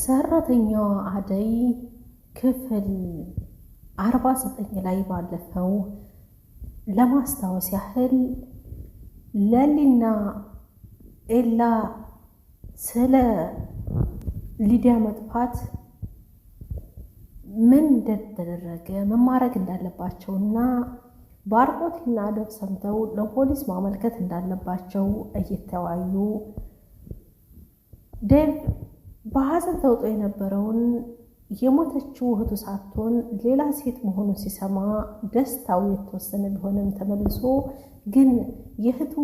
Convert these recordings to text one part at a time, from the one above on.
ሰራተኛዋ አደይ ክፍል 49 ላይ ባለፈው ለማስታወስ ያህል ለሊና ኤላ ስለ ሊዲያ መጥፋት ምን እንደተደረገ መማረግ እንዳለባቸውና ባርኮትና አደብ ሰምተው ለፖሊስ ማመልከት እንዳለባቸው እየተወያዩ ዴቭ በሐዘን ተውጦ የነበረውን የሞተችው እህቱ ሳትሆን ሌላ ሴት መሆኑን ሲሰማ ደስታው የተወሰነ ቢሆንም ተመልሶ ግን የእህቱ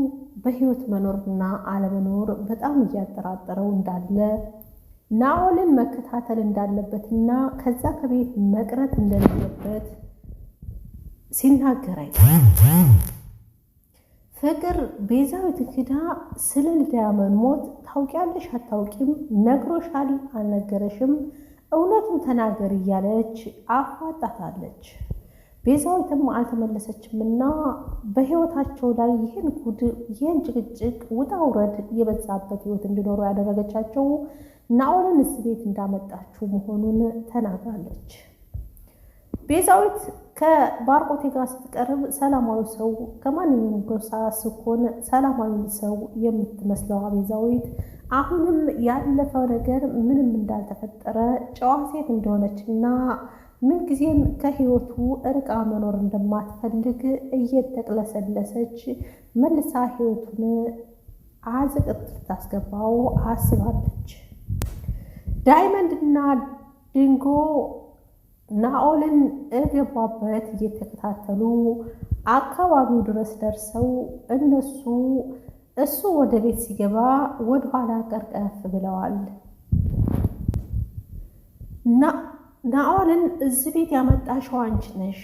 በህይወት መኖርና አለመኖር በጣም እያጠራጠረው እንዳለ ናኦልን መከታተል እንዳለበትና ከዛ ከቤት መቅረት እንደሌለበት ሲናገር ፍቅር ቤዛዊት ክዳ ስለ ሊዲያ መሞት ታውቂያለሽ አታውቂም፣ ነግሮሻል አልነገረሽም፣ እውነቱን ተናገር እያለች አፋጣታለች። ቤዛዊትም አልተመለሰችምና በህይወታቸው ላይ ይህን ጭቅጭቅ ውጣ ውረድ የበዛበት ህይወት እንዲኖሩ ያደረገቻቸው ናኦልን እዚህ ቤት እንዳመጣችው መሆኑን ተናግራለች። ቤዛዊት ከባርኮቴ ጋር ስትቀርብ ሰላማዊ ሰው ከማንኛውም ጎሳ ስኮን ሰላማዊ ሰው የምትመስለው ቤዛዊት አሁንም ያለፈው ነገር ምንም እንዳልተፈጠረ ጨዋ ሴት እንደሆነችና ምንጊዜም ከህይወቱ እርቃ መኖር እንደማትፈልግ እየተቅለሰለሰች መልሳ ህይወቱን አዝቅጥ ልታስገባው አስባለች። ዳይመንድና ድንጎ ናኦልን እገባበት እየተከታተሉ አካባቢው ድረስ ደርሰው እሱ ወደ ቤት ሲገባ ወደ ኋላ ቀርቀፍ ብለዋል። ናኦልን እዚህ ቤት ያመጣሽው አንቺ ነሽ፣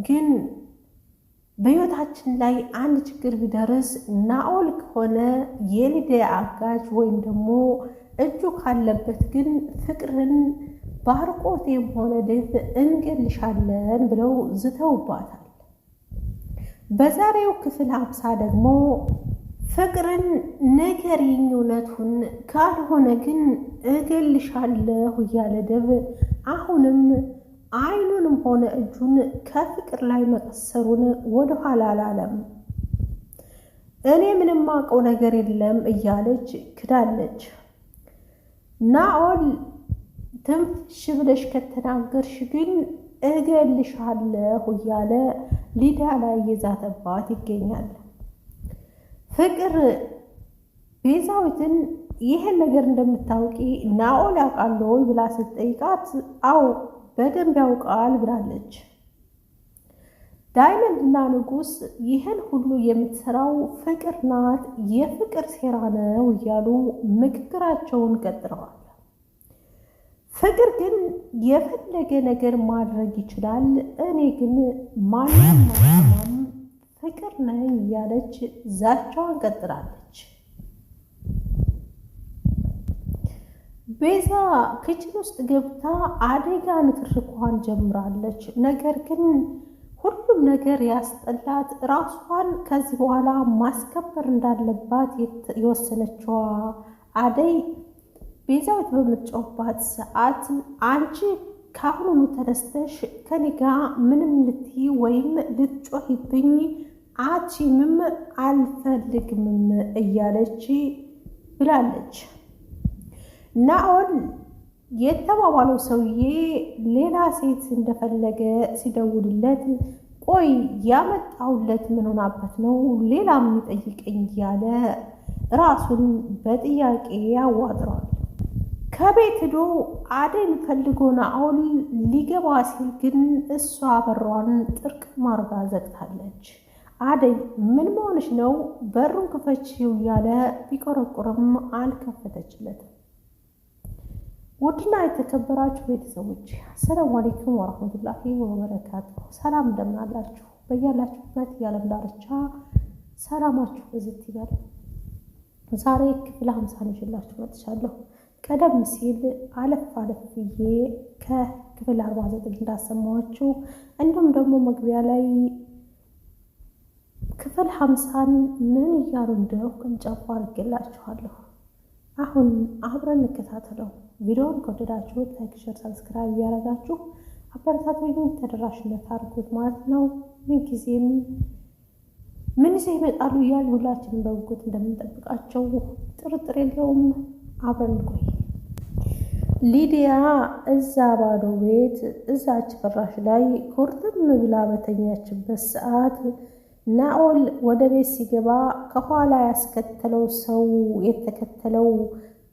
ግን በህይወታችን ላይ አንድ ችግር ቢደርስ ናኦል ከሆነ የሊዲያ አጋዥ ወይም ደግሞ እጁ ካለበት ግን ፍቅርን ባርኮቴም ሆነ ዴቭ እንገልሻለን ብለው ዝተውባታል። በዛሬው ክፍል 50 ደግሞ ፍቅርን ንገሪኝ እውነቱን፣ ካልሆነ ግን እገልሻለሁ እያለ ዴቭ አሁንም አይኑንም ሆነ እጁን ከፍቅር ላይ መቀሰሩን ወደኋላ አላለም። እኔ ምንም አውቀው ነገር የለም እያለች ክዳለች። ናኦል ትንፍሽ ብለሽ ከተናገርሽ ግን እገልሻለሁ እያለ ሊዲያ ላይ እየዛተባት ይገኛል። ፍቅር ቤዛዊትን ይህን ነገር እንደምታውቂ ናኦል ያውቃል ወይ ብላ ስትጠይቃት አው በደንብ ያውቃል ብላለች። ዳይመንድና ንጉስ ይህን ሁሉ የምትሰራው ፍቅር ናት፣ የፍቅር ሴራ ነው እያሉ ምክክራቸውን ቀጥለዋል። ፍቅር ግን የፈለገ ነገር ማድረግ ይችላል፣ እኔ ግን ማንም ፍቅር ነኝ እያለች ዛቻዋን ቀጥላለች። ቤዛ ክችን ውስጥ ገብታ አደጋ ንትርኳን ጀምራለች። ነገር ግን ሁሉም ነገር ያስጠላት ራሷን ከዚህ በኋላ ማስከበር እንዳለባት የወሰነችዋ አደይ ቤዛዊት በምትጮህባት ሰዓት አንቺ ካሁኑ ተነስተሽ ከኔ ጋር ምንም ልትይ ወይም ልትጮሂብኝ አትችይም፣ አልፈልግምም እያለች ብላለች። ናኦል የተባባለው ሰውዬ ሌላ ሴት እንደፈለገ ሲደውልለት ቆይ ያመጣውለት ምን ሆናበት ነው ሌላ የሚጠይቀኝ እያለ ራሱን በጥያቄ ያዋጥሯል። ከቤት ሄዶ አደይን ፈልጎ ናኦል ሊገባ ሲል ግን እሷ በሯን ጥርቅም አርጋ ዘግታለች። አደይ ምን መሆንሽ ነው በሩን ክፈችው እያለ ቢቆረቁርም አልከፈተችለትም። ውድና የተከበራችሁ ቤተሰቦች አሰላሙ አለይኩም ወራህመቱላሂ ወበረካቱ። ሰላም እንደምን አላችሁ? በያላችሁበት የዓለም ዳርቻ ሰላማችሁ ብዝት ይበል። ዛሬ ክፍል 50 ይዤላችሁ መጥቻለሁ። ቀደም ሲል አለፍ ብዬ ክፍል 49 እንዳሰማኋችሁ እንዲሁም ደግሞ መግቢያ ላይ ክፍል 50ን ምን እያሉ እንደው ቅንጨባ አድርጌላችኋለሁ። አሁን አብረን እንከታተለው። ቪዲዮውን ከወደዳችሁት ላይክ፣ ሼር፣ ሰብስክራይብ እያደረጋችሁ አበረታቱኝ፣ ተደራሽነት አድርጉት ማለት ነው። ምንጊዜም ምን ይዘው ይመጣሉ እያልን ሁላችንም በጉጉት እንደምንጠብቃቸው ጥርጥር የለውም። አብረን እንቆይ። ሊዲያ እዛ ባዶ ቤት እዛች ፍራሽ ላይ ኩርትም ብላ በተኛችበት ሰዓት ናኦል ወደ ቤት ሲገባ ከኋላ ያስከተለው ሰው የተከተለው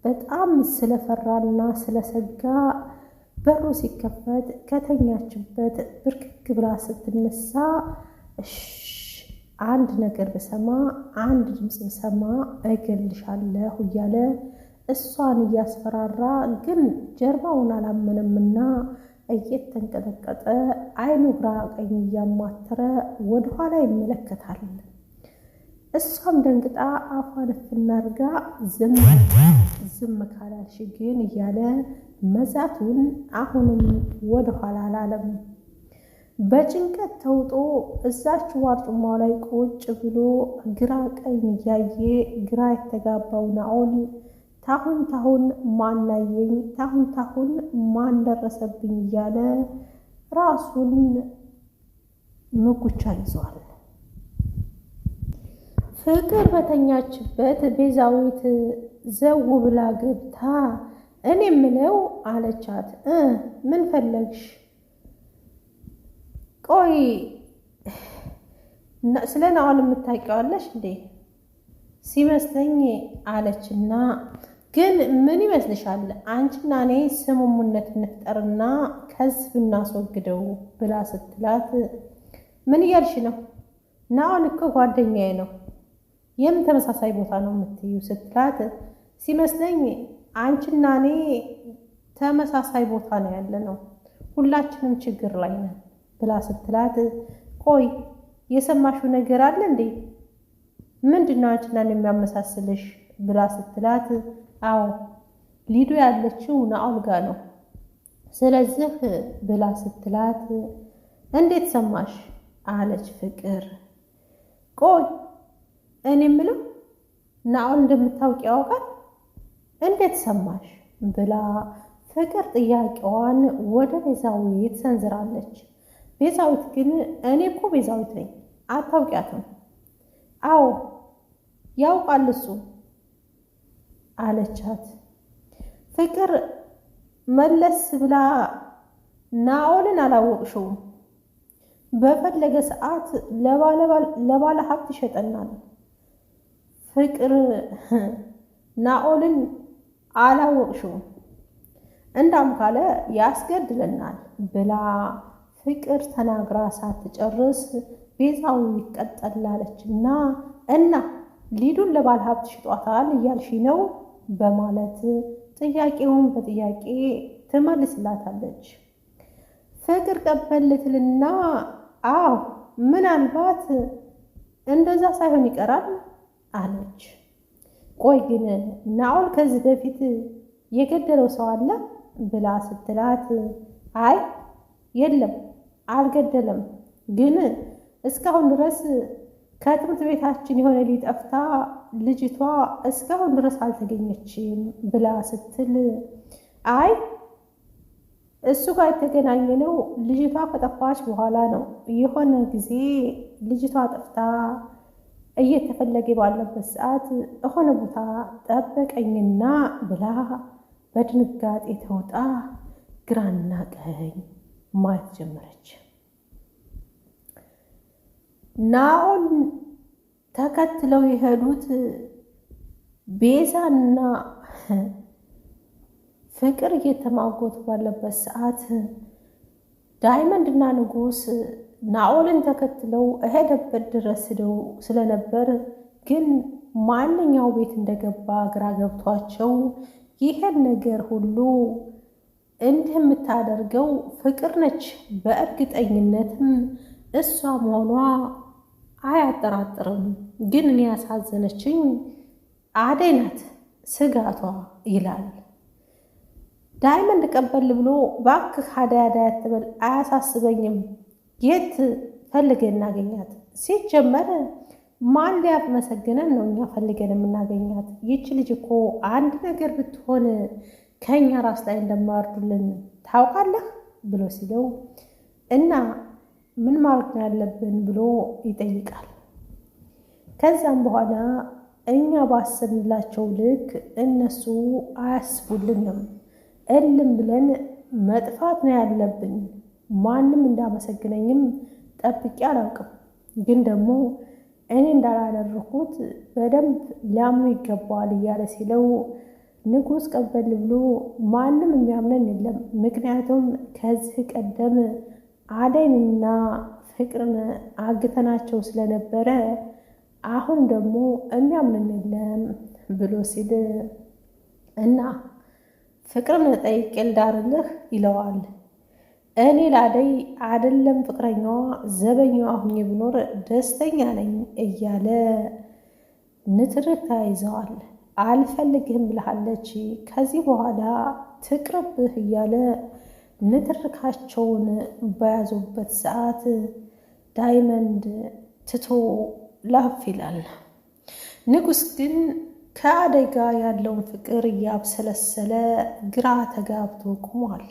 በጣም ስለፈራና ስለሰጋ በሩ ሲከፈት ከተኛችበት ብርክክ ብላ ስትነሳ አንድ ነገር ብሰማ አንድ ድምፅ ብሰማ እገልሻለሁ እያለ እሷን እያስፈራራ ግን ጀርባውን አላመነምና እየተንቀጠቀጠ አይኑ ግራ ቀኝ እያማተረ ወደኋላ ይመለከታል። እሷም ደንግጣ አፏን ፍናርጋ ዝም ካላልሽ ግን እያለ መዛቱን አሁንም ወደኋላ አላለም። በጭንቀት ተውጦ እዛች ዋርጩማው ላይ ቁጭ ብሎ ግራ ቀኝ እያየ ግራ የተጋባው ናኦል ታሁን ማናየኝ ታሁን ማን ደረሰብኝ እያለ ራሱን ምጉቻ ይዟል። ፍቅር በተኛችበት ቤዛዊት ዘው ብላ ገብታ እኔ ምለው አለቻት። ምን ፈለግሽ? ቆይ ስለ ናኦል የምታውቂዋለሽ እንዴ? ሲመስለኝ አለችና ግን ምን ይመስልሻል? አንቺና እኔ ስምምነት እንፍጠርና ከዚህ ብናስወግደው ብላ ስትላት ምን እያልሽ ነው? ናኦል እኮ ጓደኛዬ ነው። የምን ተመሳሳይ ቦታ ነው የምትዩ ስትላት ሲመስለኝ አንቺና እኔ ተመሳሳይ ቦታ ነው ያለ ነው፣ ሁላችንም ችግር ላይ ነን ብላ ስትላት ቆይ የሰማሽው ነገር አለ እንዴ? ምንድነው አንቺና እኔ የሚያመሳስልሽ ብላ ስትላት አዎ ሊዱ ያለችው ናኦል ጋ ነው፣ ስለዚህ ብላ ስትላት እንዴት ሰማሽ አለች ፍቅር። ቆይ እኔ የምለው ናኦል እንደምታውቂ ያውቃል? እንዴት ሰማሽ ብላ ፍቅር ጥያቄዋን ወደ ቤዛዊት ሰንዝራለች። ቤዛዊት ግን እኔ እኮ ቤዛዊት ነኝ፣ አታውቂያትም? አዎ ያውቃል እሱ አለቻት። ፍቅር መለስ ብላ ናኦልን አላወቅሽውም? በፈለገ ሰዓት ለባለ ሀብት ይሸጠናል። ፍቅር ናኦልን አላወቅሽውም? እንዳም ካለ ያስገድለናል ብላ ፍቅር ተናግራ ሳትጨርስ ቤዛዊ ይቀጠላለች እና ሊዱን ለባለ ሀብት ሽጧታል እያልሽ ነው በማለት ጥያቄውን በጥያቄ ትመልስላታለች። ፍቅር ቀበልትልና አዎ ምናልባት እንደዛ ሳይሆን ይቀራል አለች። ቆይ ግን ናኦል ከዚህ በፊት የገደለው ሰው አለ ብላ ስትላት አይ የለም አልገደለም፣ ግን እስካሁን ድረስ ከትምህርት ቤታችን የሆነ ሊጠፍታ ልጅቷ እስካሁን ድረስ አልተገኘችም ብላ ስትል አይ እሱ ጋር የተገናኘ ነው ልጅቷ ከጠፋች በኋላ ነው። የሆነ ጊዜ ልጅቷ ጠፍታ እየተፈለገ ባለበት ሰዓት የሆነ ቦታ ጠበቀኝና ብላ በድንጋጤ ተውጣ ግራና ቀኝ ማየት ጀመረች። ናኦል ተከትለው የሄዱት ቤዛና ፍቅር እየተማጎቱ ባለበት ሰዓት ዳይመንድና ንጉስ ናኦልን ተከትለው እሄደበት ድረስ ሄደው ስለነበር ግን ማንኛው ቤት እንደገባ ግራ ገብቷቸው ይሄን ነገር ሁሉ እንዲህ የምታደርገው ፍቅር ነች፣ በእርግጠኝነትም እሷ መሆኗ አያጠራጥርም። ግን እኔ ያሳዘነችኝ አደይ ናት ስጋቷ ይላል ዳይመንድ ቀበል ብሎ ባክህ አዳይ አትበል፣ አያሳስበኝም። የት ፈልገን እናገኛት? ሲጀመር ማን ሊያመሰግነን ነው እኛ ፈልገን የምናገኛት? ይች ልጅ እኮ አንድ ነገር ብትሆን ከኛ ራስ ላይ እንደማያርዱልን ታውቃለህ ብሎ ሲለው እና ምን ማለት ነው ያለብን ብሎ ይጠይቃል። ከዛም በኋላ እኛ ባሰብንላቸው ልክ እነሱ አያስቡልንም፣ እልም ብለን መጥፋት ነው ያለብን። ማንም እንዳመሰግነኝም ጠብቄ አላውቅም፣ ግን ደግሞ እኔ እንዳላደረኩት በደንብ ሊያምኑ ይገባዋል እያለ ሲለው ንጉሥ ቀበል ብሎ ማንም የሚያምነን የለም፣ ምክንያቱም ከዚህ ቀደም አደይንና ፍቅርን አግተናቸው ስለነበረ አሁን ደግሞ የሚያምነን የለም ብሎ ሲል እና ፍቅርን ጠይቄ ልዳርልህ ይለዋል። እኔ ላደይ አይደለም ፍቅረኛዋ ዘበኛዋ ሁኜ ብኖር ደስተኛ ነኝ እያለ ንትርክ ተያይዘዋል። አልፈልግህም ብለሃለች፣ ከዚህ በኋላ ትቅርብህ እያለ ንትርካቸውን በያዙበት ሰዓት ዳይመንድ ትቶ ላፍ ይላል። ንጉሥ ግን ከአደይ ጋር ያለውን ፍቅር እያብሰለሰለ ግራ ተጋብቶ ቆሟል።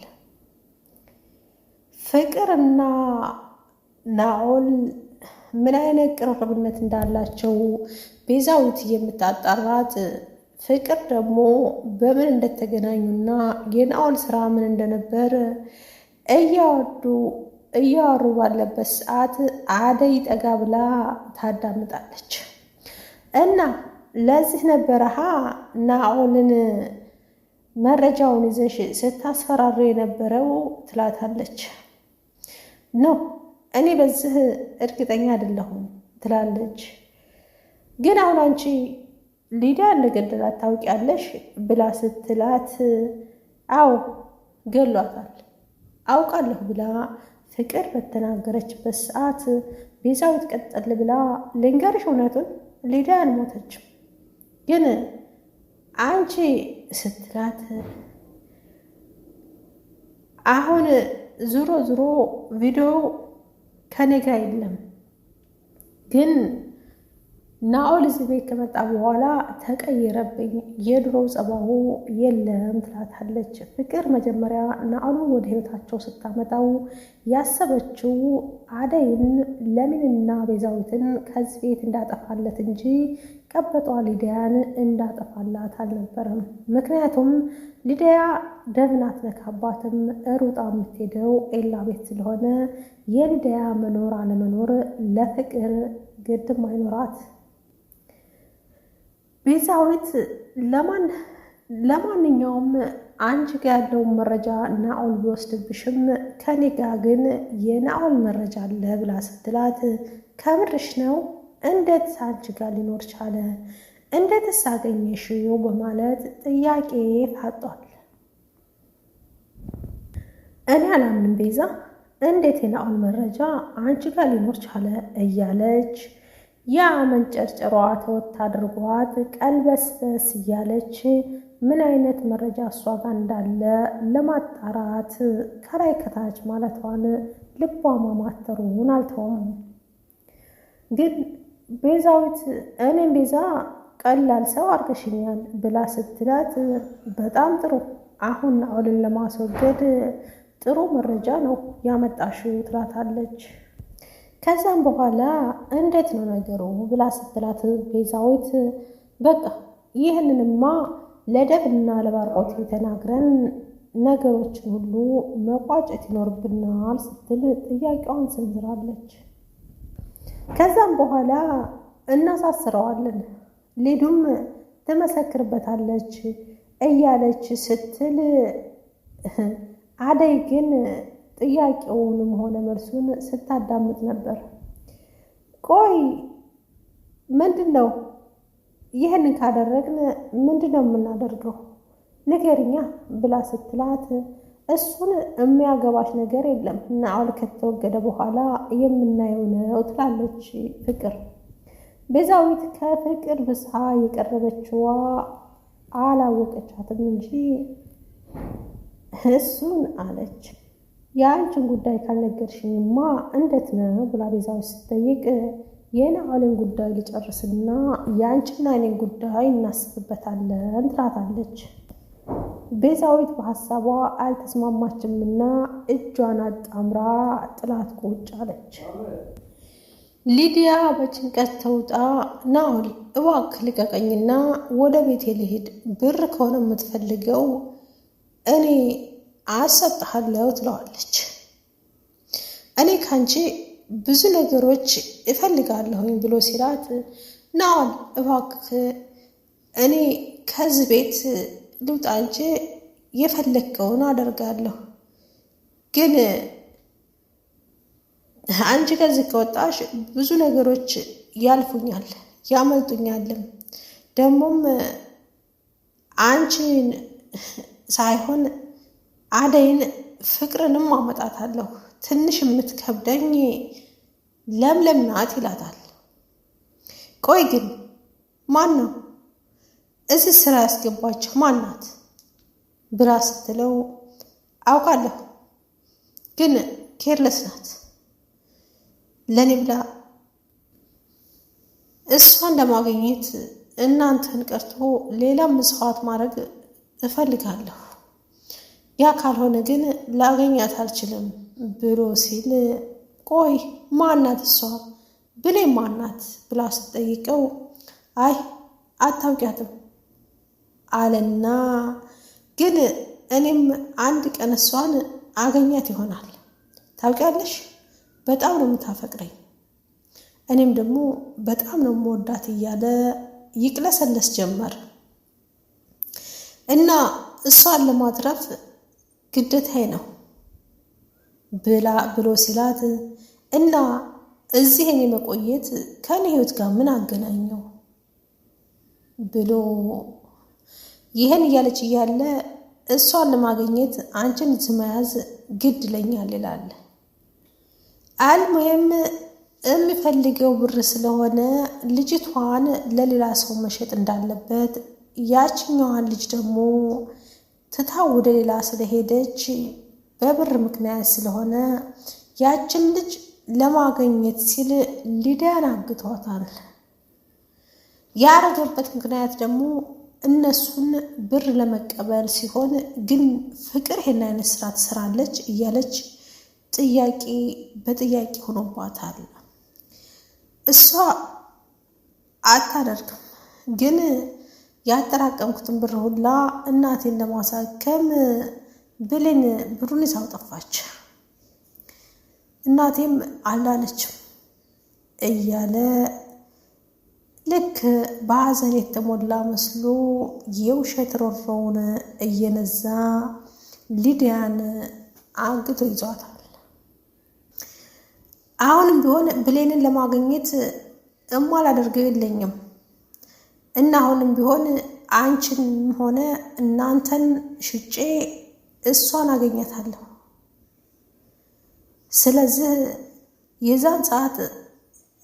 ፍቅርና ናኦል ምን አይነት ቅርርብነት እንዳላቸው ቤዛዊት የምታጣራት፣ ፍቅር ደግሞ በምን እንደተገናኙና የናኦል ስራ ምን እንደነበር እያወሩ ባለበት ሰዓት አደይ ጠጋ ብላ ታዳምጣለች። እና ለዚህ ነበረሃ ናኦልን መረጃውን ይዘሽ ስታስፈራሩ የነበረው ትላታለች። ነው እኔ በዚህ እርግጠኛ አይደለሁም ትላለች። ግን አሁን አንቺ ሊዲያ እንደገደላት ታውቂያለሽ ብላ ስትላት አዎ ገሏታል አውቃለሁ ብላ ፍቅር በተናገረችበት ሰዓት ቤዛዊት ቀጠል ብላ ልንገርሽ እውነቱን ሊዲያ አልሞተችም፣ ግን አንቺ ስትላት አሁን ዙሮ ቪዲዮ ከኔ ጋር የለም፣ ግን ናኦል እዚህ ቤት ከመጣ በኋላ ተቀየረብኝ፣ የድሮ ጸባሁ የለም ትላታለች። ፍቅር መጀመሪያ ናኦልን ወደ ህይወታቸው ስታመጣው ያሰበችው አደይን ለምንና ቤዛዊትን ከዚህ ቤት እንዳጠፋለት እንጂ ቀበጧ ሊዲያን እንዳጠፋላት አልነበረም። ምክንያቱም ሊዲያ ደምን አትነካባትም፣ ሩጣ የምትሄደው ኤላ ቤት ስለሆነ የሊዲያ መኖር አለመኖር ለፍቅር ግድም አይኖራት። ቤዛዊት ለማንኛውም አንቺ ጋ ያለውን መረጃ ናኦል ቢወስድብሽም ከኔ ጋ ግን የናኦል መረጃ አለ ብላ ስትላት ከምርሽ ነው? እንዴት አንቺ ጋር ሊኖር ቻለ? እንዴትስ አገኘሽው? በማለት ጥያቄ ታጧል። እኔ አላምንም ቤዛ፣ እንዴት የናኦል መረጃ አንቺ ጋር ሊኖር ቻለ? እያለች ያ መንጨርጨሯ ተወት አድርጓት ቀልበስበስ እያለች ምን አይነት መረጃ እሷ ጋር እንዳለ ለማጣራት ከላይ ከታች ማለቷን ልቧ ማማተሩን አልተውም። ግን ቤዛዊት እኔም ቤዛ ቀላል ሰው አድርገሽኛል ብላ ስትላት በጣም ጥሩ፣ አሁን ናኦልን ለማስወገድ ጥሩ መረጃ ነው ያመጣሽው ትላታለች። ከዛም በኋላ እንዴት ነው ነገሩ ብላ ስትላት ቤዛዊት በቃ ይህንንማ ለደብና ለባርቆት ተናግረን ነገሮችን ሁሉ መቋጨት ይኖርብናል ስትል ጥያቄዋን ሰንዝራለች። ከዛም በኋላ እናሳስረዋለን፣ ሊዱም ትመሰክርበታለች እያለች ስትል አደይ ግን ጥያቄውንም ሆነ መልሱን ስታዳምጥ ነበር። ቆይ ምንድን ነው ይህንን ካደረግን ምንድን ነው የምናደርገው ንገሪኛ ብላ ስትላት እሱን የሚያገባሽ ነገር የለም ናኦል ከተወገደ በኋላ የምናየው ነው ትላለች ፍቅር። ቤዛዊት ከፍቅር ብሳ የቀረበችዋ አላወቀቻትም እንጂ እሱን አለች። የአንቺን ጉዳይ ካልነገርሽኝማ እንዴት ነው ብላ ቤዛዊት ስትጠይቅ የናኦልን ጉዳይ ልጨርስና የአንቺና እኔን ጉዳይ እናስብበታለን ትላታለች። ቤዛዊት በሀሳቧ አልተስማማችምና እጇን አጣምራ ጥላት ቁጭ አለች። ሊዲያ በጭንቀት ተውጣ ናኦል እባክህ ልቀቀኝና ወደ ቤቴ ልሂድ፣ ብር ከሆነ የምትፈልገው እኔ አሰጥሃለሁ ትለዋለች። እኔ ካንቺ ብዙ ነገሮች እፈልጋለሁኝ ብሎ ሲላት ናኦል እባክህ እኔ ከዚህ ቤት ልውጣ እንጂ የፈለግከውን አደርጋለሁ፣ ግን አንቺ ከዚህ ከወጣሽ ብዙ ነገሮች ያልፉኛል ያመልጡኛልም፣ ደግሞም አንቺን ሳይሆን አደይን ፍቅርንም አመጣታለሁ፣ ትንሽ የምትከብደኝ ለምለም ናት ይላታል። ቆይ ግን ማን ነው እዚህ ስራ ያስገባቸው ማን ናት ብላ ስትለው አውቃለሁ፣ ግን ኬርለስ ናት ለኔ ብላ እሷን ለማግኘት እናንተን ቀርቶ ሌላም መስዋዕት ማድረግ እፈልጋለሁ፣ ያ ካልሆነ ግን ላገኛት አልችልም ብሎ ሲል ቆይ ማናት እሷ ብሌ ማናት ብላ ስትጠይቀው አይ አታውቂያትም አለና ግን እኔም አንድ ቀን እሷን አገኛት ይሆናል፣ ታውቂያለሽ በጣም ነው የምታፈቅረኝ፣ እኔም ደግሞ በጣም ነው የምወዳት እያለ ይቅለሰለስ ጀመር እና እሷን ለማትረፍ ግዴታዬ ነው ብሎ ሲላት እና እዚህ እኔ መቆየት ከኔ ህይወት ጋር ምን አገናኘው ብሎ ይህን እያለች እያለ እሷን ለማግኘት አንቺን መያዝ ግድ ይለኛል ይላል። አልሙሄም የሚፈልገው ብር ስለሆነ ልጅቷን ለሌላ ሰው መሸጥ እንዳለበት፣ ያችኛዋን ልጅ ደግሞ ትታ ወደ ሌላ ስለሄደች በብር ምክንያት ስለሆነ ያችን ልጅ ለማግኘት ሲል ሊዲያን አግቷታል። ያረገበት ምክንያት ደግሞ እነሱን ብር ለመቀበል ሲሆን ግን ፍቅር ይሄን አይነት ስራ ትሰራለች እያለች ጥያቄ በጥያቄ ሆኖባታል። እሷ አታደርግም፣ ግን ያጠራቀምኩትን ብር ሁላ እናቴን ለማሳከም ብሌን ብሩን ይዛው ጠፋች፣ እናቴም አልዳነችም እያለ ልክ በሐዘን የተሞላ መስሎ የውሸት ሮሮውን እየነዛ ሊዲያን አግቶ ይዟታል። አሁንም ቢሆን ብሌንን ለማግኘት እማላደርገው የለኝም እና አሁንም ቢሆን አንቺን ሆነ እናንተን ሽጬ እሷን አገኘታለሁ። ስለዚህ የዛን ሰዓት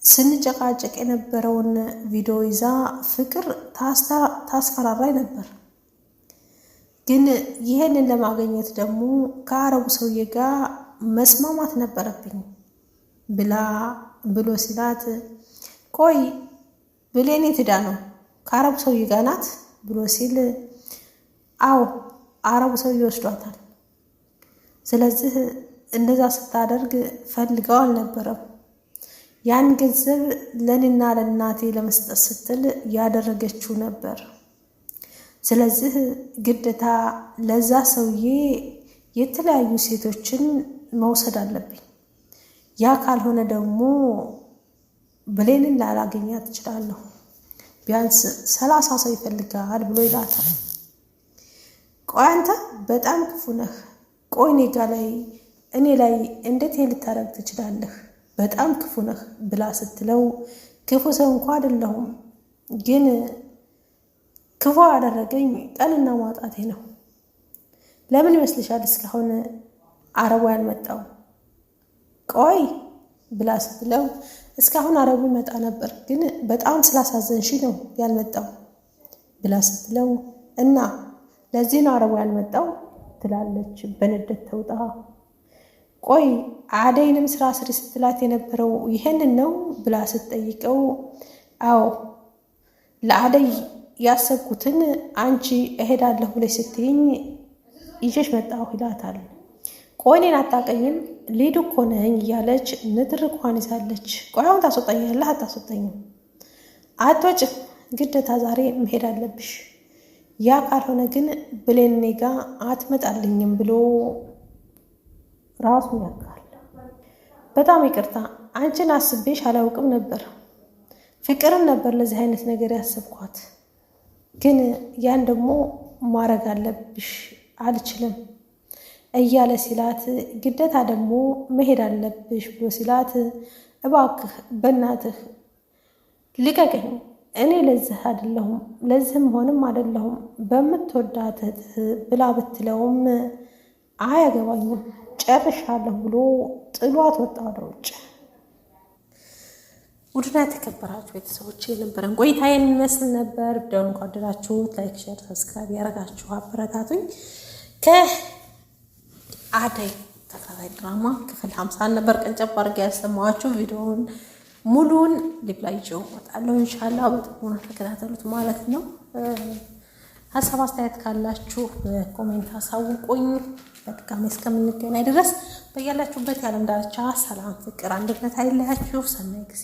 ስንጨቃጨቅ የነበረውን ቪዲዮ ይዛ ፍቅር ታስፈራራኝ ነበር፣ ግን ይሄንን ለማግኘት ደግሞ ከአረቡ ሰውዬ ጋር መስማማት ነበረብኝ ብሎ ሲላት ቆይ ብሌን ትዳ ነው ከአረቡ ሰውዬ ጋር ናት ብሎ ሲል አዎ አረቡ ሰውዬ ወስዷታል። ስለዚህ እንደዛ ስታደርግ ፈልገው አልነበረም፣ ያን ገንዘብ ለኔና ለእናቴ ለመስጠት ስትል ያደረገችው ነበር። ስለዚህ ግዴታ ለዛ ሰውዬ የተለያዩ ሴቶችን መውሰድ አለብኝ፣ ያ ካልሆነ ደግሞ ብሌንን ላላገኛት እችላለሁ፣ ቢያንስ 30 ሰው ይፈልጋል ብሎ ይላታል። ቆይ አንተ በጣም ክፉ ነህ፣ ቆይ እኔ ላይ እንዴት ልታረግ ትችላለህ? በጣም ክፉ ነህ ብላ ስትለው ክፉ ሰው እንኳ አይደለሁም፣ ግን ክፉ ያደረገኝ ቀንና ማጣቴ ነው። ለምን ይመስልሻል እስካሁን አረቡ ያልመጣው? ቆይ ብላ ስትለው እስካሁን አረቡ ይመጣ ነበር፣ ግን በጣም ስላሳዘንሽ ነው ያልመጣው ብላ ስትለው እና ለዚህ ነው አረቡ ያልመጣው ትላለች በንዴት ተውጣ። ቆይ አደይንም ስራ ስሪ ስትላት የነበረው ይሄንን ነው ብላ ስትጠይቀው አዎ ለአደይ ያሰብኩትን አንቺ እሄዳለሁ ብለሽ ስትይኝ ይዤሽ መጣሁ ይላታል። ቆይ እኔን አታውቀኝም ሊዱ እኮ ነኝ እያለች ንትርኳን ይዛለች። ቆይ አሁን ታስወጣኛለህ አታስወጣኝም? አትወጭም፣ ግዴታ ዛሬ መሄድ አለብሽ። ያ ካልሆነ ግን ብሌን እኔ ጋ አትመጣልኝም ብሎ ራሱን ያውቃል። በጣም ይቅርታ አንቺን አስቤሽ አላውቅም ነበር። ፍቅርን ነበር ለዚህ አይነት ነገር ያሰብኳት፣ ግን ያን ደግሞ ማድረግ አለብሽ አልችልም እያለ ሲላት፣ ግዴታ ደግሞ መሄድ አለብሽ ብሎ ሲላት፣ እባክህ በእናትህ ልቀቀኝ፣ እኔ ለዚህ አይደለሁም ለዚህም ሆንም አይደለሁም በምትወዳት ብላ ብትለውም አያገባኝም ጨርሻለሁ ብሎ ጥሏት ወጣ ወደ ውጭ። ውድና የተከበራችሁ ቤተሰቦች የነበረን ቆይታ የሚመስል ነበር። ቪዲዮውን ከወደዳችሁት ላይክ፣ ሼር፣ ሰብስክራይብ ያደረጋችሁ አበረታቱኝ። ከአደይ ተከታታይ ድራማ ክፍል 50 ነበር ቀንጨብ አድርጌ ያሰማኋችሁ። ቪዲዮውን ሙሉውን ሊብ ላይ ይዤው እመጣለሁ ኢንሻአላህ። በጥሞና ተከታተሉት ማለት ነው። ሀሳብ አስተያየት ካላችሁ በኮሜንት አሳውቁኝ። በድጋሚ እስከምንገናኝ ድረስ በያላችሁበት የዓለም ዳርቻ ሰላም፣ ፍቅር፣ አንድነት አይለያችሁ። ሰናይ ጊዜ